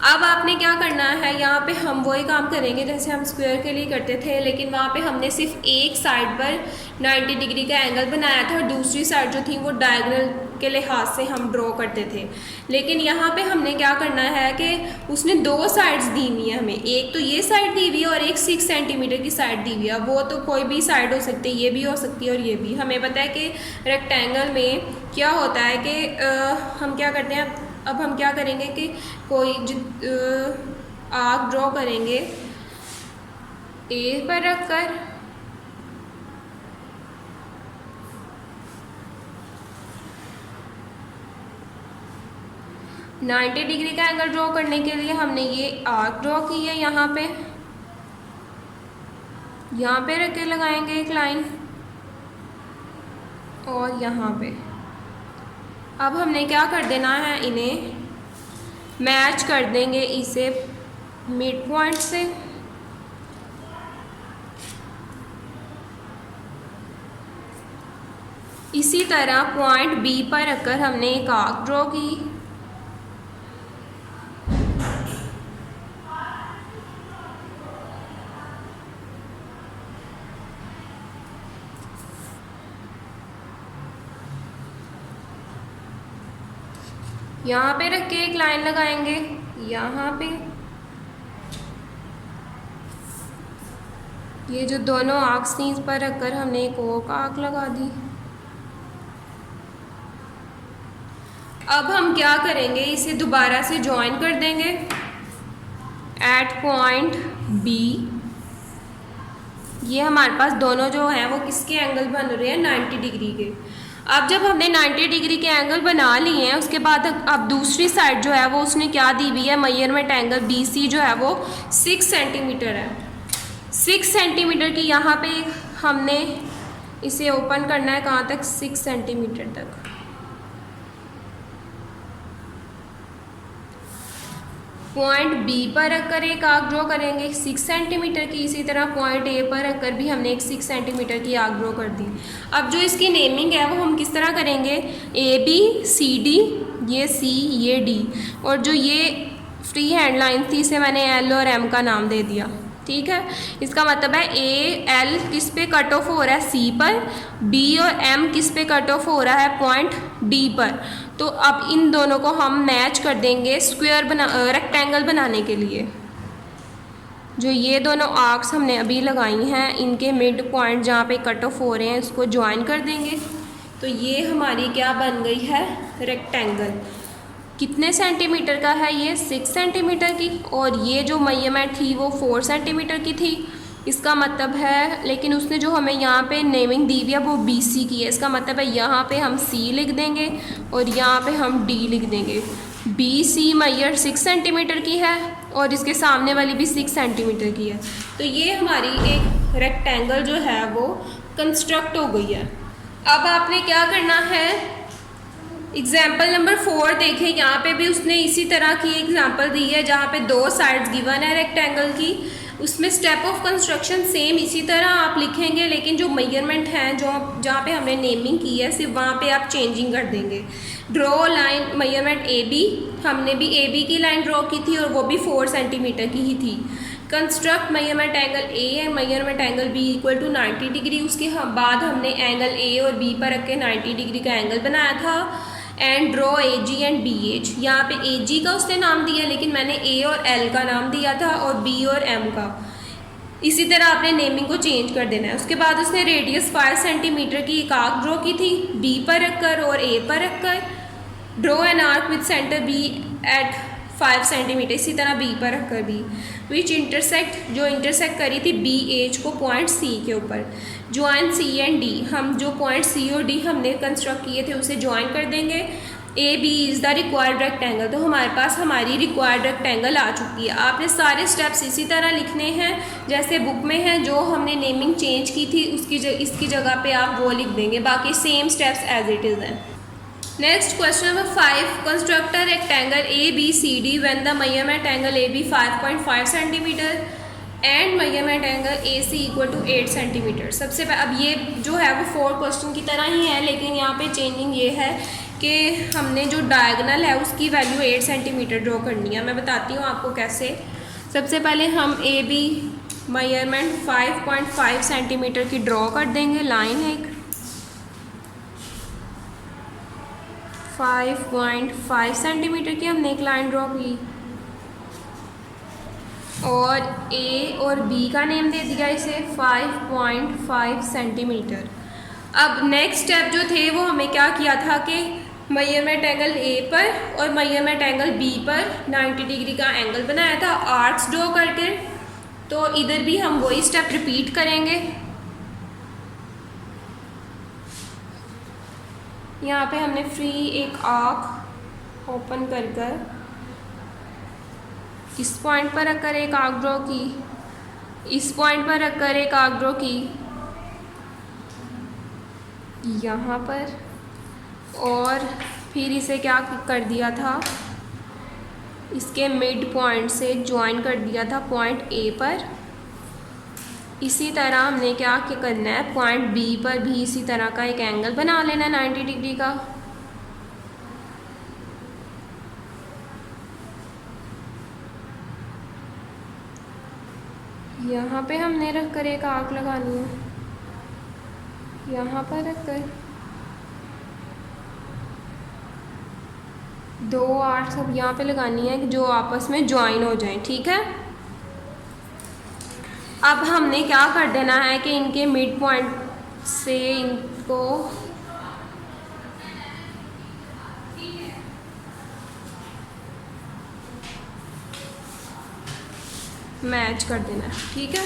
अब आपने क्या करना है, यहाँ पे हम वही काम करेंगे जैसे हम स्क्वायर के लिए करते थे, लेकिन वहाँ पे हमने सिर्फ एक साइड पर 90 डिग्री का एंगल बनाया था और दूसरी साइड जो थी वो डायगोनल के लिहाज से हम ड्रॉ करते थे। लेकिन यहाँ पे हमने क्या करना है कि उसने 2 साइड्स दी हुई है हमें, एक तो ये साइड दी हुई है और एक 6 सेंटीमीटर की साइड दी हुई है। वो तो कोई भी साइड हो सकती है, ये भी हो सकती है और ये भी। हमें पता है कि रेक्टेंगल में क्या होता है कि हम क्या करते हैं, अब हम क्या करेंगे कि कोई आर्क ड्रॉ करेंगे ए पर रखकर, नाइन्टी डिग्री का एंगल ड्रॉ करने के लिए हमने ये आर्क ड्रॉ की है। यहाँ पे रख के लगाएंगे एक लाइन, और यहाँ पे अब हमने क्या कर देना है, इन्हें मैच कर देंगे इसे मिड पॉइंट से। इसी तरह पॉइंट बी पर रखकर हमने एक आर्क ड्रॉ की। यहाँ पे रख के एक लाइन लगाएंगे, यहाँ पे ये जो दोनों आर्क्स थी इस पर रखकर हमने एक और आर्क लगा दी। अब हम क्या करेंगे, इसे दोबारा से ज्वाइन कर देंगे एट पॉइंट बी। ये हमारे पास दोनों जो हैं वो किसके एंगल बन रहे हैं, 90 डिग्री के। अब जब हमने 90 डिग्री के एंगल बना लिए हैं, उसके बाद अब दूसरी साइड जो है वो उसने क्या दी हुई है, मेजरमेंट एंगल बी सी जो है वो 6 सेंटीमीटर है। 6 सेंटीमीटर की यहाँ पे हमने इसे ओपन करना है, कहाँ तक, 6 सेंटीमीटर तक। पॉइंट बी पर रखकर एक आर्क ड्रॉ करेंगे 6 सेंटीमीटर की। इसी तरह पॉइंट ए पर रखकर भी हमने एक 6 सेंटीमीटर की आर्क ड्रॉ कर दी। अब जो इसकी नेमिंग है वो हम किस तरह करेंगे, ए बी सी डी, ये सी ये डी, और जो ये फ्री हैंड लाइन थी इसे मैंने एल और एम का नाम दे दिया। ठीक है, इसका मतलब है ए एल किस पे कट ऑफ हो रहा है, सी पर, बी और एम किस पे कट ऑफ हो रहा है, पॉइंट डी पर। तो अब इन दोनों को हम मैच कर देंगे रेक्टेंगल बनाने के लिए। जो ये दोनों आर्क्स हमने अभी लगाई हैं, इनके मिड पॉइंट जहाँ पे कट ऑफ हो रहे हैं इसको ज्वाइन कर देंगे। तो ये हमारी क्या बन गई है, रेक्टेंगल। कितने सेंटीमीटर का है ये, 6 सेंटीमीटर की, और ये जो मेजरमेंट थी वो 4 सेंटीमीटर की थी। इसका मतलब है, लेकिन उसने जो हमें यहाँ पे नेमिंग दी हुई है वो बी सी की है। इसका मतलब है यहाँ पे हम सी लिख देंगे और यहाँ पे हम डी लिख देंगे। बी सी मेजर 6 सेंटीमीटर की है और इसके सामने वाली भी 6 सेंटीमीटर की है। तो ये हमारी एक रेक्टेंगल जो है वो कंस्ट्रक्ट हो गई है। अब आपने क्या करना है, एग्जाम्पल नंबर 4 देखें, यहाँ पे भी उसने इसी तरह की एग्जाम्पल दी है जहाँ पे 2 साइड्स गिवन है रेक्टेंगल की। उसमें स्टेप ऑफ कंस्ट्रक्शन सेम इसी तरह आप लिखेंगे, लेकिन जो मेजरमेंट हैं जो जहाँ पे हमने नेमिंग की है सिर्फ वहाँ पे आप चेंजिंग कर देंगे। Draw line measurement A B, हमने भी ए बी की लाइन ड्रॉ की थी और वो भी 4 सेंटीमीटर की ही थी। Construct measurement angle A and measurement angle B equal to 90 degree. उसके बाद हमने एंगल ए और बी पर रख के 90 डिग्री का एंगल बनाया था। And draw A G and B H, यहाँ पे ए जी का उसने नाम दिया लेकिन मैंने ए और एल का नाम दिया था और बी और एम का। इसी तरह आपने नेमिंग को चेंज कर देना है। उसके बाद उसने रेडियस 5 सेंटीमीटर की एक आर्क ड्रॉ की थी, बी पर रखकर और ए पर रखकर। Draw an arc with centre B at 5 centimetre, इसी तरह बी पर रखकर भी। विच इंटरसेक्ट, जो इंटरसेक्ट करी थी बी एच को पॉइंट सी के ऊपर। ज्वाइन सी एंड डी, हम जो पॉइंट सी और डी हमने कंस्ट्रक्ट किए थे उसे ज्वाइन कर देंगे। A B is the required rectangle, तो हमारे पास हमारी रिक्वायर्ड रेक्टेंगल आ चुकी है। आपने सारे स्टेप्स इसी तरह लिखने हैं जैसे बुक में है। जो हमने नेमिंग चेंज की थी इसकी जगह पे आप वो लिख देंगे, बाकी same steps as it is हैं। Next question number 5, construct a rectangle A B C D when the measurement angle A B 5.5 centimetre and measurement angle A C equal to 8 centimetre. सबसे पहले अब ये जो है वो 4 क्वेश्चन की तरह ही है, लेकिन यहाँ पे चेंजिंग ये है कि हमने जो डायगोनल है उसकी वैल्यू 8 सेंटीमीटर ड्रॉ करनी है। मैं बताती हूँ आपको कैसे। सबसे पहले हम ए बी मेजरमेंट 5.5 सेंटीमीटर की ड्रॉ कर देंगे। लाइन है एक 5.5 सेंटीमीटर की हमने एक लाइन ड्रॉ की और ए और बी का नेम दे दिया इसे 5.5 सेंटीमीटर। अब नेक्स्ट स्टेप जो थे वो हमें क्या किया था कि मेजरमेंट एंगल ए पर और मेजरमेंट एंगल बी पर 90 डिग्री का एंगल बनाया था आर्क्स ड्रॉ करके। तो इधर भी हम वही स्टेप रिपीट करेंगे। यहाँ पे हमने फ्री एक आर्क ओपन कर इस पॉइंट पर रखकर एक आर्क ड्रॉ की, इस पॉइंट पर रखकर एक आर्क ड्रॉ की यहाँ पर, और फिर इसे क्या कर दिया था, इसके मिड पॉइंट से ज्वाइन कर दिया था पॉइंट ए पर। इसी तरह हमने क्या करना है, पॉइंट बी पर भी इसी तरह का एक एंगल बना लेना है 90 डिग्री का। यहाँ पे हमने रख कर एक आर्क लगानी है, यहाँ पर रख कर 2 आर्क सब यहाँ पे लगानी है जो आपस में ज्वाइन हो जाएं, ठीक है। अब हमने क्या कर देना है कि इनके मिड पॉइंट से इनको मैच कर देना है, ठीक है।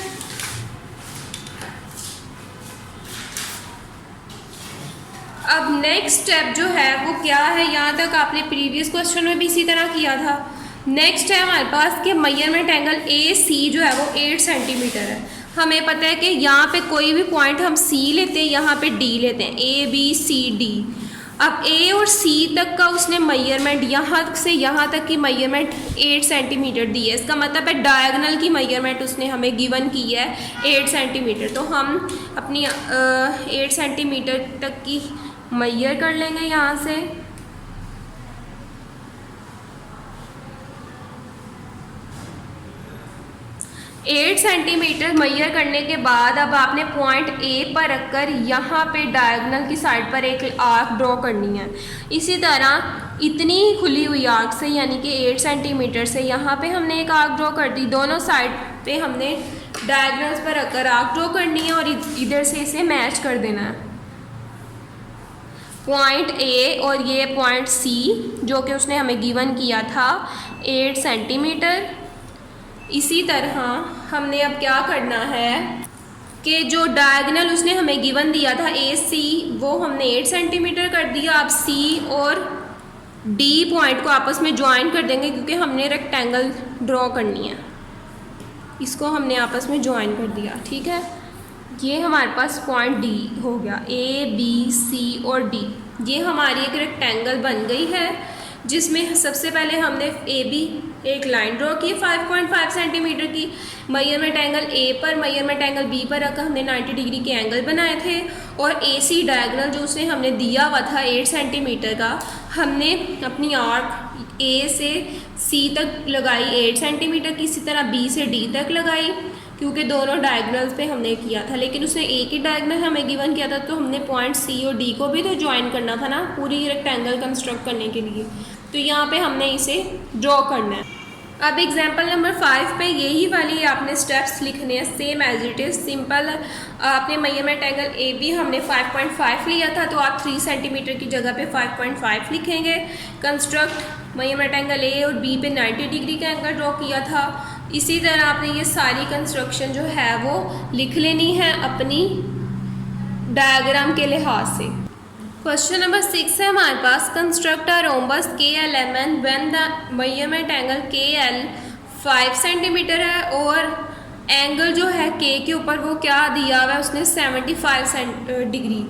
अब नेक्स्ट स्टेप जो है वो क्या है, यहाँ तक आपने प्रीवियस क्वेश्चन में भी इसी तरह किया था। नेक्स्ट है हमारे पास कि मेजरमेंट एंगल ए सी जो है वो 8 सेंटीमीटर है। हमें पता है कि यहाँ पे कोई भी पॉइंट हम सी लेते हैं, यहाँ पे डी लेते हैं, ए बी सी डी। अब ए और सी तक का उसने मेजरमेंट, यहाँ से यहाँ तक की मेजरमेंट 8 सेंटीमीटर दी है। इसका मतलब है डायगोनल की मेजरमेंट उसने हमें गिवन की है 8 सेंटीमीटर। तो हम अपनी 8 सेंटीमीटर तक की मेजर कर लेंगे यहाँ से। एट सेंटीमीटर मेजर करने के बाद अब आपने पॉइंट ए पर रखकर यहाँ पे डायगोनल की साइड पर एक आर्क ड्रॉ करनी है। इसी तरह इतनी ही खुली हुई आर्क से, यानी कि 8 सेंटीमीटर से यहाँ पे हमने एक आर्क ड्रॉ कर दी। दोनों साइड पे हमने डायगोनल्स पर रखकर आर्क ड्रॉ करनी है और इधर से इसे मैच कर देना है। पॉइंट ए और ये पॉइंट सी जो कि उसने हमें गिवन किया था 8 सेंटीमीटर। इसी तरह हमने अब क्या करना है कि जो डायगोनल उसने हमें गिवन दिया था ए सी, वो हमने 8 सेंटीमीटर कर दिया। अब सी और डी पॉइंट को आपस में ज्वाइन कर देंगे क्योंकि हमने रेक्टेंगल ड्रॉ करनी है। इसको हमने आपस में ज्वाइन कर दिया, ठीक है। ये हमारे पास पॉइंट डी हो गया, ए बी सी और डी। ये हमारी एक रेक्टेंगल बन गई है जिसमें सबसे पहले हमने ए बी एक लाइन ड्रॉ की 5.5 सेंटीमीटर की। मेजरमेंट एंगल ए पर मेजरमेंट एंगल बी पर रखकर हमने 90 डिग्री के एंगल बनाए थे। और ए सी डायगोनल जो उसने हमने दिया हुआ था 8 सेंटीमीटर का, हमने अपनी आर्क ए से सी तक लगाई 8 सेंटीमीटर की। इसी तरह बी से डी तक लगाई क्योंकि दोनों डायगोनल्स पे हमने किया था, लेकिन उसने एक ही डायगोनल हमें गिवन किया था तो हमने पॉइंट सी और डी को भी तो ज्वाइन करना था ना पूरी रेक्टेंगल कंस्ट्रक्ट करने के लिए। तो यहाँ पे हमने इसे ड्रॉ करना है। अब एग्जांपल नंबर 5 पे यही वाली आपने स्टेप्स लिखने हैं same as it is simple. आपने मेजरमेंट एंगल ए बी हमने 5.5 लिया था तो आप 3 सेंटीमीटर की जगह पे 5.5 लिखेंगे। कंस्ट्रक्ट मेजरमेंट एंगल ए और बी पे 90 डिग्री का एंगल ड्रॉ किया था। इसी तरह आपने ये सारी कंस्ट्रक्शन जो है वो लिख लेनी है अपनी डायग्राम के लिहाज से। क्वेश्चन नंबर 6 है हमारे पास, construct a rhombus KLMN when the measurement angle KL 5 centimetre है और एंगल जो है K के ऊपर वो क्या दिया हुआ है उसने 75 डिग्री।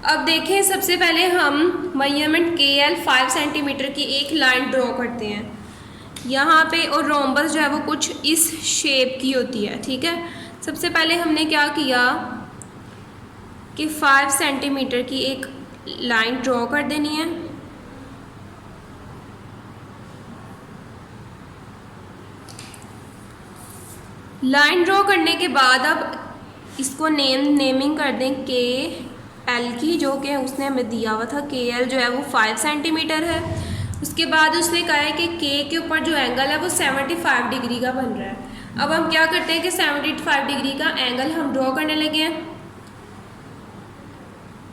अब देखें सबसे पहले हम मेजरमेंट KL 5 सेंटीमीटर की एक लाइन ड्रॉ करते हैं यहाँ पे, और रोम्बस जो है वो कुछ इस शेप की होती है, ठीक है। सबसे पहले हमने क्या किया कि 5 सेंटीमीटर की एक लाइन ड्रॉ कर देनी है। लाइन ड्रॉ करने के बाद अब इसको नेमिंग कर दें KL की, जो कि उसने हमें दिया हुआ था। KL जो है वो 5 सेंटीमीटर है। उसके बाद उसने कहा है कि K के ऊपर जो एंगल है वो 75 डिग्री का बन रहा है। अब हम क्या करते हैं कि 75 डिग्री का एंगल हम ड्रॉ करने लगे हैं।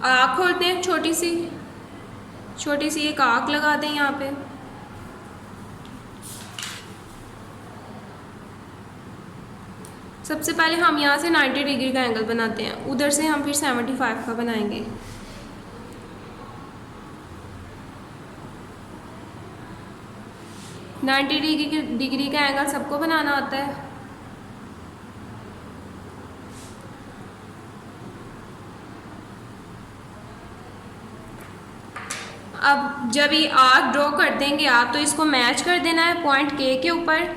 आर्क खोलते हैं, छोटी सी एक आर्क लगा दें यहाँ पे। सबसे पहले हम यहाँ से 90 डिग्री का एंगल बनाते हैं, उधर से हम फिर 75 का बनाएंगे। नाइन्टी डिग्री का एंगल सबको बनाना आता है। अब जब ये आर्क ड्रॉ कर देंगे आप तो इसको मैच कर देना है पॉइंट K के ऊपर।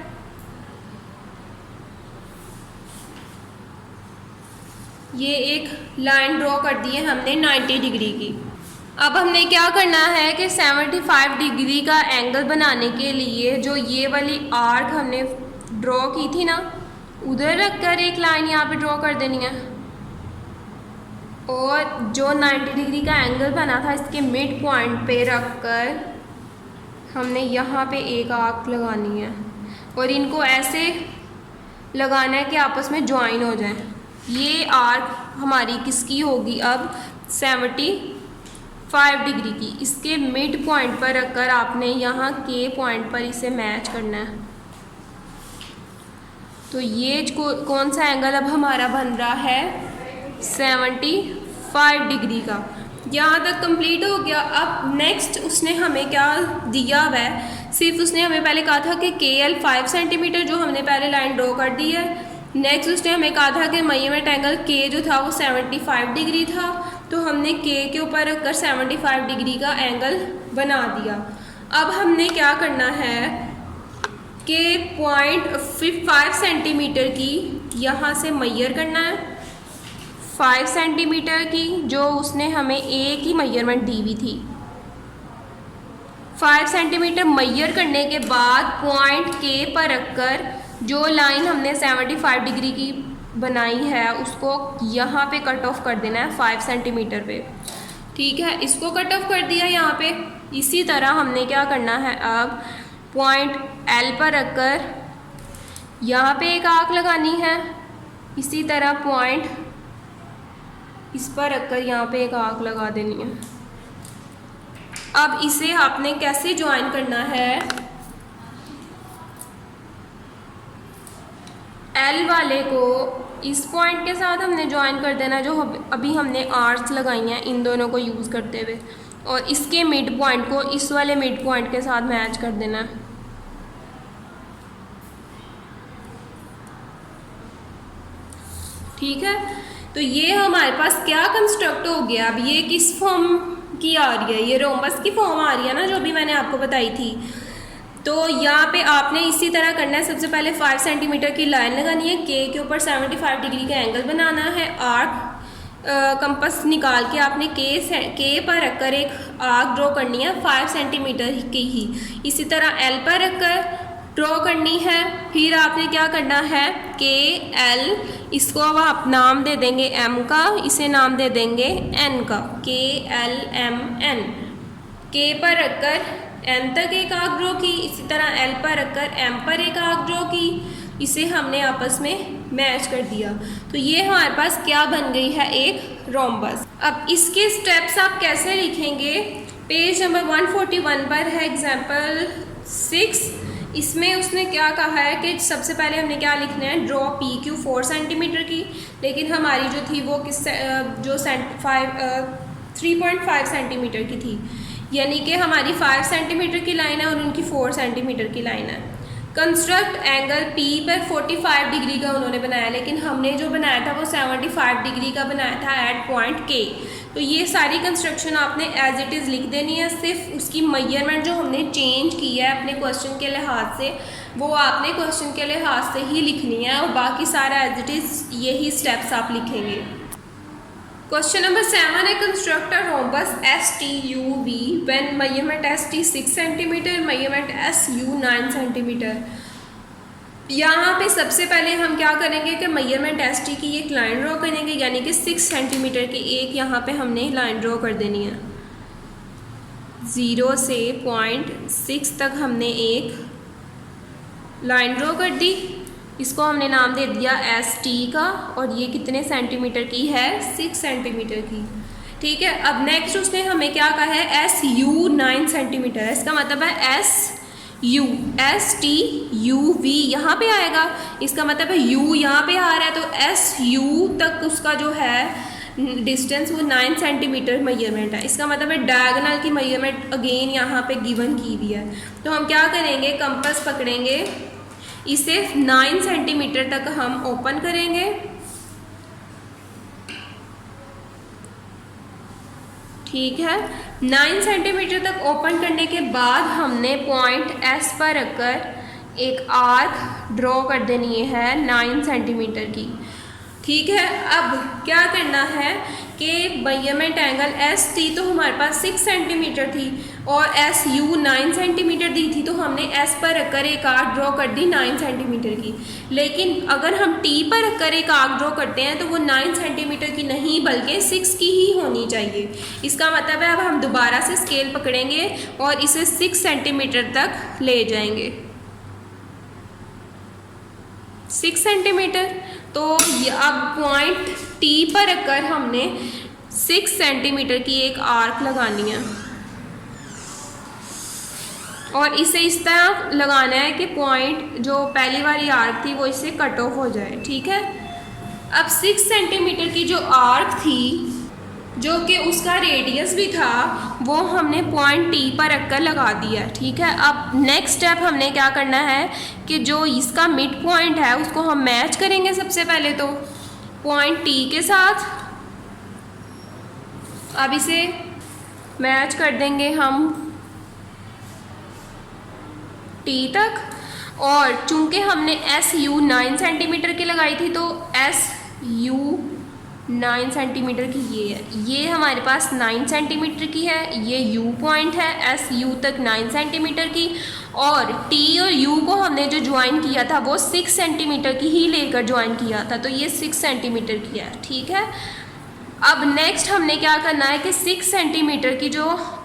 ये एक लाइन ड्रॉ कर दी है हमने 90 डिग्री की। अब हमने क्या करना है कि 75 डिग्री का एंगल बनाने के लिए जो ये वाली आर्क हमने ड्रॉ की थी ना, उधर रखकर एक लाइन यहाँ पे ड्रॉ कर देनी है, और जो 90 डिग्री का एंगल बना था इसके मिड पॉइंट पे रखकर हमने यहाँ पे एक आर्क लगानी है, और इनको ऐसे लगाना है कि आपस में ज्वाइन हो जाए। ये आर्क हमारी किसकी होगी अब 75 डिग्री की। इसके मिड पॉइंट पर रखकर आपने यहाँ के पॉइंट पर इसे मैच करना है। तो ये कौन सा एंगल अब हमारा बन रहा है 75 डिग्री का। यहाँ तक कंप्लीट हो गया। अब नेक्स्ट उसने हमें क्या दिया हुआ है, सिर्फ उसने हमें पहले कहा था कि KL 5 सेंटीमीटर जो हमने पहले लाइन ड्रॉ कर दी है। नेक्स्ट उसने हमें कहा था कि मेजरमेंट एंगल K जो था वो 75 डिग्री था, तो हमने K के ऊपर रखकर 75 डिग्री का एंगल बना दिया। अब हमने क्या करना है कि 0.5 सेंटीमीटर की यहाँ से मेजर करना है, 5 सेंटीमीटर की जो उसने हमें एक ही मेजरमेंट दी हुई थी। 5 सेंटीमीटर मेजर करने के बाद पॉइंट K पर रखकर जो लाइन हमने 75 डिग्री की बनाई है उसको यहाँ पे कट ऑफ कर देना है 5 सेंटीमीटर पे। ठीक है, इसको कट ऑफ कर दिया यहाँ पे। इसी तरह हमने क्या करना है, अब पॉइंट L पर रखकर यहाँ पे एक आर्क लगानी है, इसी तरह पॉइंट इस पर रखकर यहाँ पे एक आर्क लगा देनी है। अब इसे आपने कैसे ज्वाइन करना है, L वाले को इस पॉइंट के साथ हमने ज्वाइन कर देना जो अभी हमने आर्क्स लगाई हैं इन दोनों को यूज़ करते हुए, और इसके मिड पॉइंट को इस वाले मिड पॉइंट के साथ मैच कर देना है। ठीक है, तो ये हमारे पास क्या कंस्ट्रक्ट हो गया। अब ये किस फॉर्म की आ रही है, ये रोम्बस की फॉर्म आ रही है ना, जो भी मैंने आपको बताई थी। तो यहाँ पे आपने इसी तरह करना है। सबसे पहले 5 सेंटीमीटर की लाइन लगानी है, K के ऊपर 75 डिग्री का एंगल बनाना है। आर्क कंपास निकाल के आपने K पर रखकर एक आर्क ड्रॉ करनी है 5 सेंटीमीटर की ही। इसी तरह L पर रखकर ड्रॉ करनी है। फिर आपने क्या करना है, KL, इसको अब आप नाम दे देंगे M का, इसे नाम दे देंगे N का, KLMN। K पर रखकर N तक एक आर्क ड्रॉ की, इसी तरह L पर रखकर M पर एक आर्क ड्रॉ की, इसे हमने आपस में मैच कर दिया। तो ये हमारे पास क्या बन गई है, एक रोम्बस। अब इसके स्टेप्स आप कैसे लिखेंगे, पेज नंबर 141 पर है एग्जाम्पल 6। इसमें उसने क्या कहा है कि सबसे पहले हमने क्या लिखना है, ड्रॉ PQ 4 सेंटीमीटर की, लेकिन हमारी जो थी वो किस जो 3.5 सेंटीमीटर की थी, यानी कि हमारी 5 सेंटीमीटर की लाइन है और उनकी 4 सेंटीमीटर की लाइन है। कंस्ट्रक्ट एंगल P पर 45 डिग्री का उन्होंने बनाया, लेकिन हमने जो बनाया था वो 75 डिग्री का बनाया था एट पॉइंट K। तो ये सारी कंस्ट्रक्शन आपने एज इट इज़ लिख देनी है, सिर्फ उसकी मेजरमेंट जो हमने चेंज की है अपने क्वेश्चन के लिहाज से वो आपने क्वेश्चन के लिहाज से ही लिखनी है, और बाकी सारा एज इट इज़ यही स्टेप्स आप लिखेंगे। क्वेश्चन नंबर 7 है, construct a rhombus STUV when measurement ST 6 centimetre, measurement SU 9 centimetre. यहाँ पे सबसे पहले हम क्या करेंगे कि मेजरमेंट ST की एक लाइन ड्रॉ करेंगे, यानी कि 6 सेंटीमीटर की एक यहाँ पे हमने लाइन ड्रॉ कर देनी है। 0 से 0.6 तक हमने एक लाइन ड्रॉ कर दी, इसको हमने नाम दे दिया ST का, और ये कितने सेंटीमीटर की है, 6 सेंटीमीटर की। ठीक है, अब नेक्स्ट उसने हमें क्या कहा है, SU 9 सेंटीमीटर है। इसका मतलब है STUV यहाँ पे आएगा, इसका मतलब है U यहाँ पे आ रहा है, तो SU तक उसका जो है डिस्टेंस वो 9 सेंटीमीटर मेजरमेंट है। इसका मतलब है डायगोनल की मेजरमेंट अगेन यहाँ पे गिवन की हुई है। तो हम क्या करेंगे, कंपास पकड़ेंगे, इसे 9 सेंटीमीटर तक हम ओपन करेंगे। ठीक है, 9 सेंटीमीटर तक ओपन करने के बाद हमने पॉइंट S पर रखकर एक आर्क ड्रॉ कर देनी है 9 सेंटीमीटर की। ठीक है। अब क्या करना है कि मेजरमेंट एंगल एस टी तो हमारे पास 6 सेंटीमीटर थी और एस यू 9 सेंटीमीटर दी थी, तो हमने एस पर रखकर एक आर्क ड्रॉ कर दी 9 सेंटीमीटर की। लेकिन अगर हम टी पर रखकर एक आर्क ड्रॉ करते हैं तो वो 9 सेंटीमीटर की नहीं बल्कि 6 की ही होनी चाहिए। इसका मतलब है अब हम दोबारा से स्केल पकड़ेंगे और इसे 6 सेंटीमीटर तक ले जाएंगे। 6 सेंटीमीटर। तो अब पॉइंट टी पर रखकर हमने 6 सेंटीमीटर की एक आर्क लगानी है और इसे इस तरह लगाना है कि पॉइंट जो पहली वाली आर्क थी वो इससे कट ऑफ हो जाए। ठीक है। अब 6 सेंटीमीटर की जो आर्क थी जो कि उसका रेडियस भी था वो हमने पॉइंट टी पर रखकर लगा दिया। ठीक है। अब नेक्स्ट स्टेप हमने क्या करना है कि जो इसका मिड पॉइंट है उसको हम मैच करेंगे सबसे पहले तो पॉइंट टी के साथ। अब इसे मैच कर देंगे हम टी तक, और चूंकि हमने एस यू 9 सेंटीमीटर की लगाई थी तो एस यू 9 सेंटीमीटर की ये हमारे पास 9 सेंटीमीटर की है, ये यू पॉइंट है एस यू तक 9 सेंटीमीटर की, और टी और यू को हमने जो ज्वाइन किया था वो 6 सेंटीमीटर की ही लेकर ज्वाइन किया था, तो ये 6 सेंटीमीटर की है। ठीक है। अब नेक्स्ट हमने क्या करना है कि 6 सेंटीमीटर की जो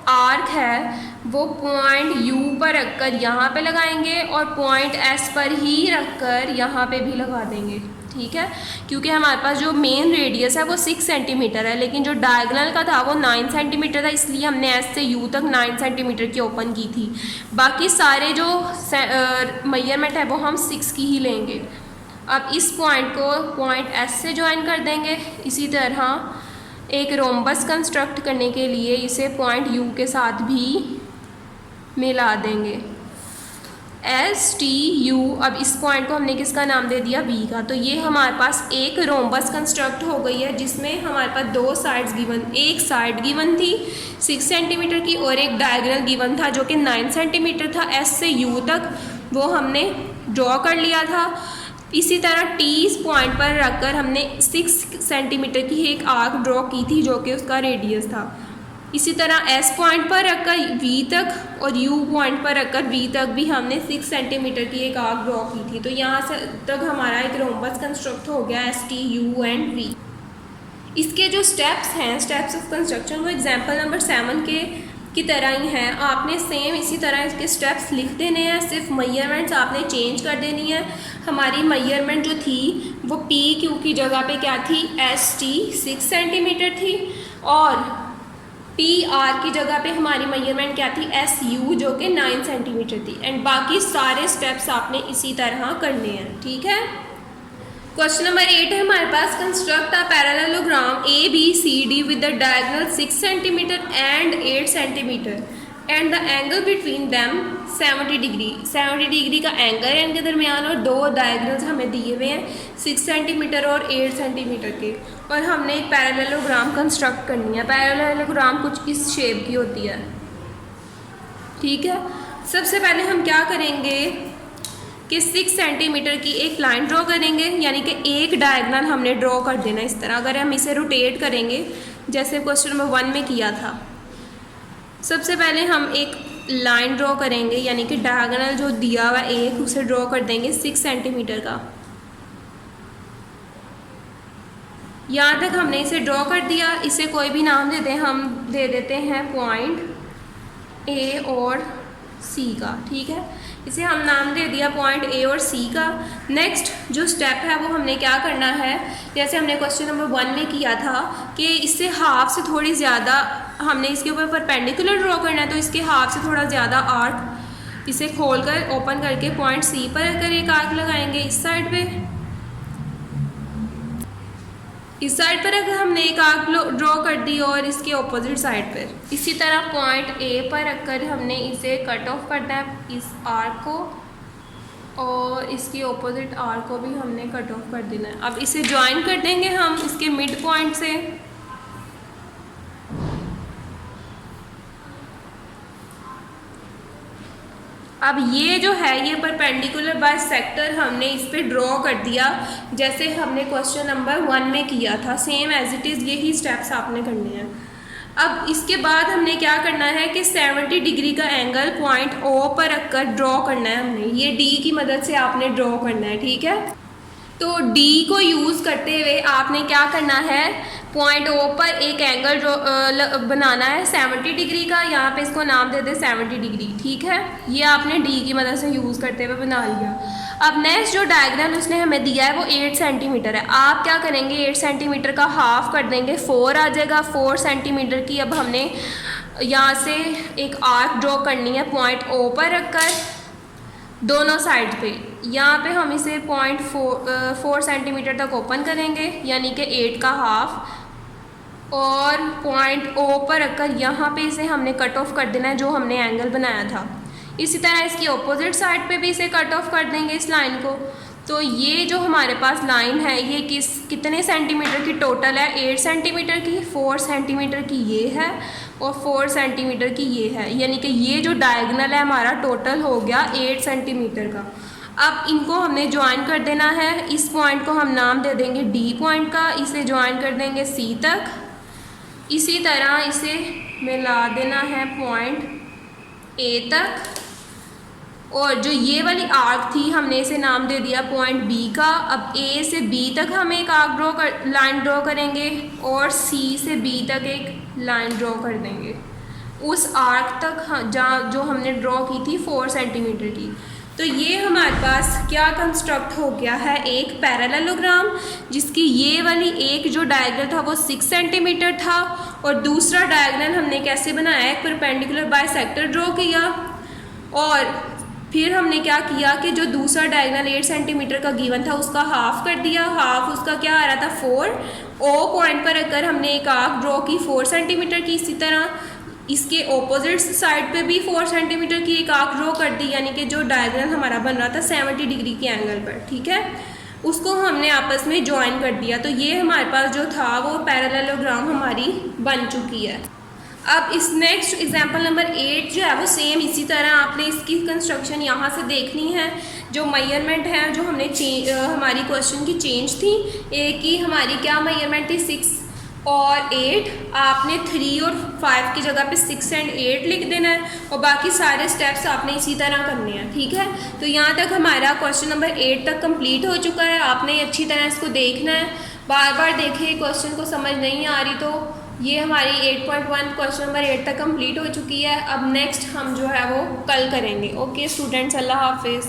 आर्क है वो पॉइंट यू पर रखकर यहाँ पे लगाएंगे और पॉइंट एस पर ही रखकर यहाँ पे भी लगा देंगे। ठीक है। क्योंकि हमारे पास जो मेन रेडियस है वो 6 सेंटीमीटर है लेकिन जो डायगोनल का था वो 9 सेंटीमीटर था, इसलिए हमने एस से यू तक 9 सेंटीमीटर की ओपन की थी। बाकी सारे जो मेजरमेंट है वो हम 6 की ही लेंगे। अब इस पॉइंट को पॉइंट एस से ज्वाइन कर देंगे। इसी तरह एक रोम्बस कंस्ट्रक्ट करने के लिए इसे पॉइंट यू के साथ भी मिला देंगे एस टी यू। अब इस पॉइंट को हमने किसका नाम दे दिया वी का। तो ये हमारे पास एक रोम्बस कंस्ट्रक्ट हो गई है जिसमें हमारे पास दो साइड्स गिवन, एक साइड गिवन थी 6 सेंटीमीटर की और एक डायगोनल गिवन था जो कि 9 सेंटीमीटर था एस से यू तक, वो हमने ड्रॉ कर लिया था। इसी तरह टी इस पॉइंट पर रखकर हमने 6 सेंटीमीटर की एक आर्क ड्रॉ की थी जो कि उसका रेडियस था। इसी तरह एस पॉइंट पर रखकर वी तक और यू पॉइंट पर रखकर वी तक भी हमने 6 सेंटीमीटर की एक आर्क ड्रॉ की थी। तो यहाँ से तक हमारा एक रोम्बस कंस्ट्रक्ट हो गया S T U and V. इसके जो स्टेप्स हैं, स्टेप्स ऑफ कंस्ट्रक्शन, वो एग्जाम्पल नंबर 7 की तरह ही हैं। आपने सेम इसी तरह इसके स्टेप्स लिख देने हैं, सिर्फ मेजरमेंट्स आपने चेंज कर देनी है। हमारी मेजरमेंट जो थी वो पी क्यू की जगह पे क्या थी, एस टी 6 सेंटीमीटर थी, और पी आर की जगह पे हमारी मेजरमेंट क्या थी, एस यू जो कि 9 सेंटीमीटर थी। एंड बाकी सारे स्टेप्स आपने इसी तरह करने हैं। ठीक है। क्वेश्चन नंबर 8 है हमारे पास, construct a parallelogram A B C D with the diagonal 6 centimetre and 8 centimetre and the angle between them 70 degree. 70 degree का एंगल है इनके दरमियान और दो डायगोनल्स हमें दिए हुए हैं 6 सेंटीमीटर और 8 सेंटीमीटर के, और हमने एक पैरेललोग्राम कंस्ट्रक्ट करनी है। पैरेललोग्राम कुछ इस शेप की होती है। ठीक है। सबसे पहले हम क्या करेंगे कि 6 सेंटीमीटर की एक लाइन ड्रॉ करेंगे, यानी कि एक डायगोनल हमने ड्रॉ कर देना इस तरह। अगर हम इसे रोटेट करेंगे जैसे क्वेश्चन नंबर 1 में किया था, सबसे पहले हम एक लाइन ड्रॉ करेंगे, यानी कि डायगोनल जो दिया हुआ एक उसे ड्रॉ कर देंगे 6 सेंटीमीटर का। यहाँ तक हमने इसे ड्रॉ कर दिया। इसे कोई भी नाम देते हैं, हम दे देते हैं पॉइंट ए और सी का। ठीक है। इसे हम नाम दे दिया पॉइंट ए और सी का। नेक्स्ट जो स्टेप है वो हमने क्या करना है, जैसे हमने क्वेश्चन नंबर 1 में किया था कि इससे हाफ से थोड़ी ज़्यादा हमने इसके ऊपर परपेंडिकुलर ड्रॉ करना है, तो इसके हाफ से थोड़ा ज़्यादा आर्क इसे खोलकर ओपन करके पॉइंट सी पर अगर एक आर्क लगाएंगे इस साइड पे, इस साइड पर अगर हमने एक आर्क ड्रॉ कर दी और इसके ऑपोजिट साइड पर, इसी तरह पॉइंट ए पर रखकर हमने इसे कट ऑफ करना है इस आर्क को, और इसकी ऑपोजिट आर्क को भी हमने कट ऑफ कर देना है। अब इसे ज्वाइन कर देंगे हम इसके मिड पॉइंट से। अब ये जो है ये परपेंडिकुलर बाइसेक्टर हमने इस पे ड्रॉ कर दिया, जैसे हमने क्वेश्चन नंबर 1 में किया था, सेम एज इट इज़ यही स्टेप्स आपने करने हैं। अब इसके बाद हमने क्या करना है कि 70 डिग्री का एंगल पॉइंट ओ पर रखकर ड्रॉ करना है हमने, ये डी की मदद से आपने ड्रॉ करना है, ठीक है। तो डी को यूज़ करते हुए आपने क्या करना है, पॉइंट ओ पर एक एंगल बनाना है 70 डिग्री का, यहाँ पे इसको नाम दे दे 70 डिग्री, ठीक है। ये आपने डी की मदद से यूज़ करते हुए बना लिया। अब नेक्स्ट जो डायगोनल उसने हमें दिया है वो 8 सेंटीमीटर है। आप क्या करेंगे, 8 सेंटीमीटर का हाफ कर देंगे, 4 आ जाएगा। 4 सेंटीमीटर की अब हमने यहाँ से एक आर्क ड्रॉ करनी है पॉइंट ओ पर रखकर दोनों साइड पे। यहाँ पे हम इसे 0.4 सेंटीमीटर तक ओपन करेंगे, यानी कि 8 का हाफ, और पॉइंट ओ पर रखकर यहाँ पे इसे हमने कट ऑफ कर देना है जो हमने एंगल बनाया था। इसी तरह इसकी अपोजिट साइड पे भी इसे कट ऑफ कर देंगे इस लाइन को। तो ये जो हमारे पास लाइन है ये कितने सेंटीमीटर की टोटल है, 8 सेंटीमीटर की, 4 सेंटीमीटर की ये है और 4 सेंटीमीटर की ये है, यानी कि ये जो डायगोनल है हमारा टोटल हो गया 8 सेंटीमीटर का। अब इनको हमने ज्वाइन कर देना है, इस पॉइंट को हम नाम दे देंगे डी पॉइंट का, इसे ज्वाइन कर देंगे सी तक। इसी तरह इसे मिला देना है पॉइंट ए तक, और जो ये वाली आर्क थी हमने इसे नाम दे दिया पॉइंट बी का। अब ए से बी तक हम एक लाइन ड्रॉ करेंगे और सी से बी तक एक लाइन ड्रॉ कर देंगे उस आर्क तक जहाँ जो हमने ड्रॉ की थी 4 सेंटीमीटर की। तो ये हमारे पास क्या कंस्ट्रक्ट हो गया है, एक पैरेललोग्राम जिसकी ये वाली एक जो डायगोनल था वो 6 सेंटीमीटर था, और दूसरा डायगोनल हमने कैसे बनाया, एक परपेंडिकुलर बाइसेक्टर ड्रॉ किया, और फिर हमने क्या किया कि जो दूसरा डायगोनल 8 सेंटीमीटर का गिवन था उसका हाफ कर दिया। हाफ उसका क्या आ रहा था 4। ओ पॉइंट पर रखकर हमने एक आर्क ड्रॉ की 4 सेंटीमीटर की। इसी तरह इसके ऑपोजिट साइड पे भी 4 सेंटीमीटर की एक आर्क ड्रॉ कर दी, यानी कि जो डायगोनल हमारा बन रहा था 70 डिग्री के एंगल पर, ठीक है, उसको हमने आपस में ज्वाइन कर दिया। तो ये हमारे पास जो था वो पैरेललोग्राम हमारी बन चुकी है। अब इस नेक्स्ट एग्जांपल नंबर 8 जो है वो सेम इसी तरह आपने इसकी कंस्ट्रक्शन यहाँ से देखनी है। जो मेजरमेंट है जो हमने हमारी क्वेश्चन की चेंज थी, एक की हमारी क्या मेजरमेंट थी 6 और 8, आपने 3 और 5 की जगह पे 6 और 8 लिख देना है, और बाकी सारे स्टेप्स आपने इसी तरह करने हैं, ठीक है। तो यहाँ तक हमारा क्वेश्चन नंबर 8 तक कंप्लीट हो चुका है। आपने अच्छी तरह इसको देखना है, बार बार देखिए, क्वेश्चन को समझ नहीं आ रही तो ये हमारी 8.1 क्वेश्चन नंबर 8 तक कंप्लीट हो चुकी है। अब नेक्स्ट हम जो है वो कल करेंगे। ओके स्टूडेंट्स, अल्लाह हाफिज़।